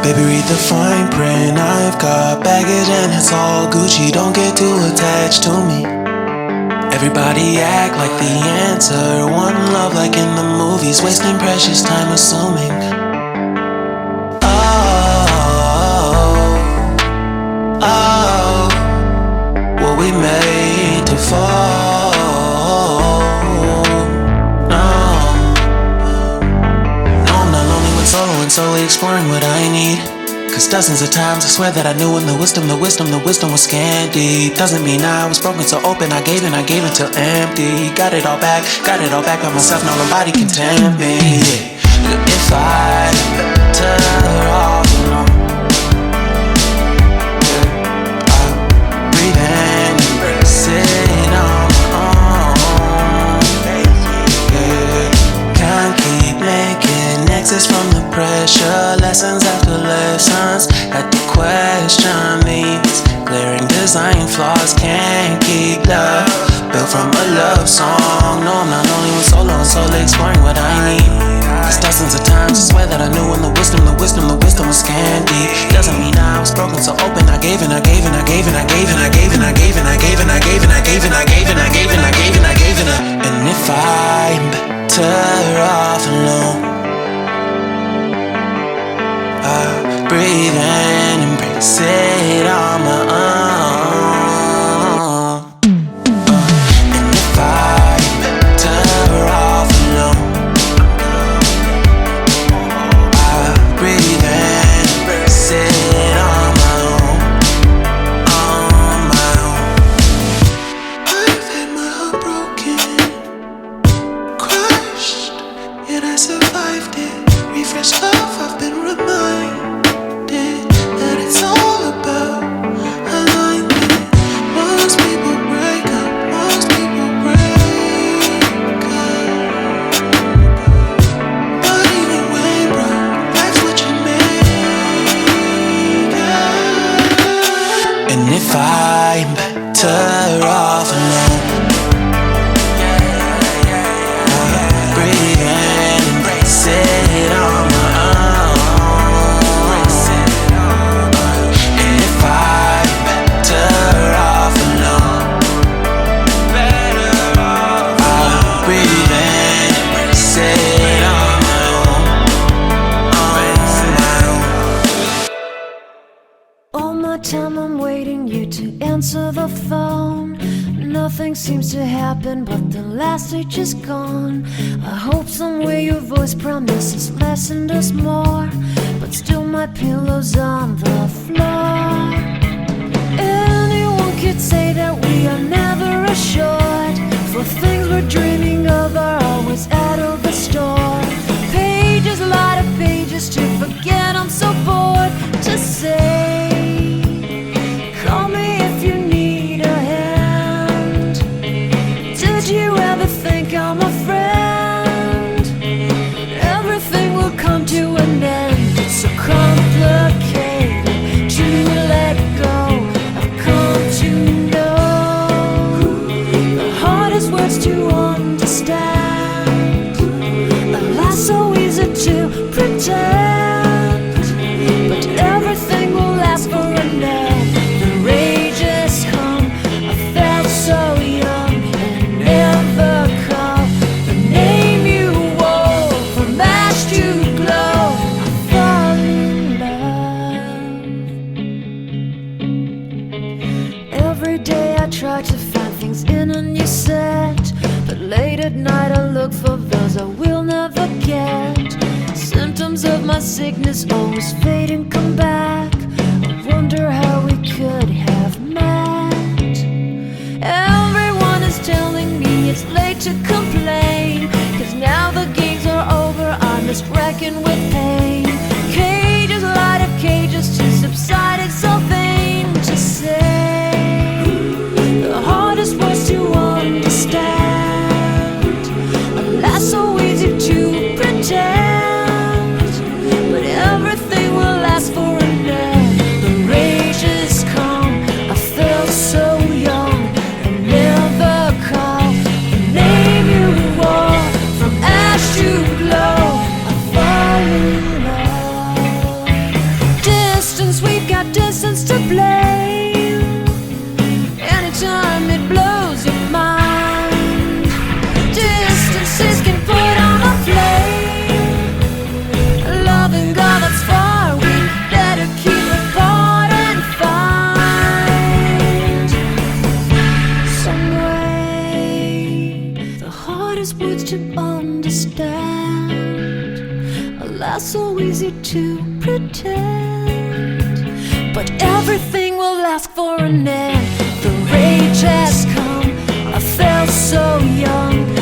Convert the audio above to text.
Baby, read the fine print. I've got baggage and it's all Gucci. Don't get too attached to me. Everybody act like the answer. One love like in the movies. Wasting precious time assuming. Oh, were we made to fall? No, I'm not lonely when solo and solely exploring what I need. Cause dozens of times I swear that I knew when the wisdom was scanty. Doesn't mean I was broken so open, I gave till empty. Got it all back by myself, now nobody can tempt me. If I better off alone, breathe in, embrace it on my own. Can't keep making exits from the pressure. Lessons after lessons, had to question these glaring design flaws. Can't keep love built from a love song. No, I'm not only with solo and solely exploring what I need. Cause dozens of times I swear that I knew when the wisdom was scanty. Doesn't mean I was broken so open, I gave and I gave and I gave and I gave and I gave and I gave and I gave and I gave and I gave and I gave and I gave and I gave and I gave and I. And if I'm better off alone, breathe in, embrace it on my own. And if I'm better off alone, breathe in, embrace it on my own, on my own. I've had my heart broken, crushed, yet I survived it. Refreshed love, I've been reminded that it's all about alignment. Most people break up, most people break up. But even when broke, that's what you make up. And if I'm better off alone, breathe in, embrace it on my own. And if I'm better off alone, I'll breathe in, embrace it on my own, All my time I'm waiting you to answer the phone. Nothing seems to happen, but the last stage is gone. I hope somewhere your voice promises less and does more, but still my pillow's on the floor. Anyone could say that we are never assured, for things we're dreaming of are always out of the store. Pages, a lot of pages to forget, I'm so bored to say. Call me if you need a hand. Did you ever think I'm a friend? Everything will come to an end. It's so complicated to let go. I've come to know the hardest words to understand. Alas, so easy to pretend, but everything will last for a night. The rage has come. I felt so young and never called the name you wore. From ash to glow, I fall in love. Every day I try to find things in a new set, but late at night I look for those I will never get. Symptoms of my sickness always fade and come back. I wonder how we could have met. Everyone is telling me it's late to complain, cause now the games are over, I'm just wrecking with pain. Cages, light of cages to subside, it's so vain to say. The hardest words to understand, alas, so easy to pretend, but everything will last for a night. The rage has come. I felt so young and never called the name you wore. From ash to glow, I fall in love. hardest words to understand, alas, so easy to pretend. But everything will ask for an end. The rage has come, I felt so young.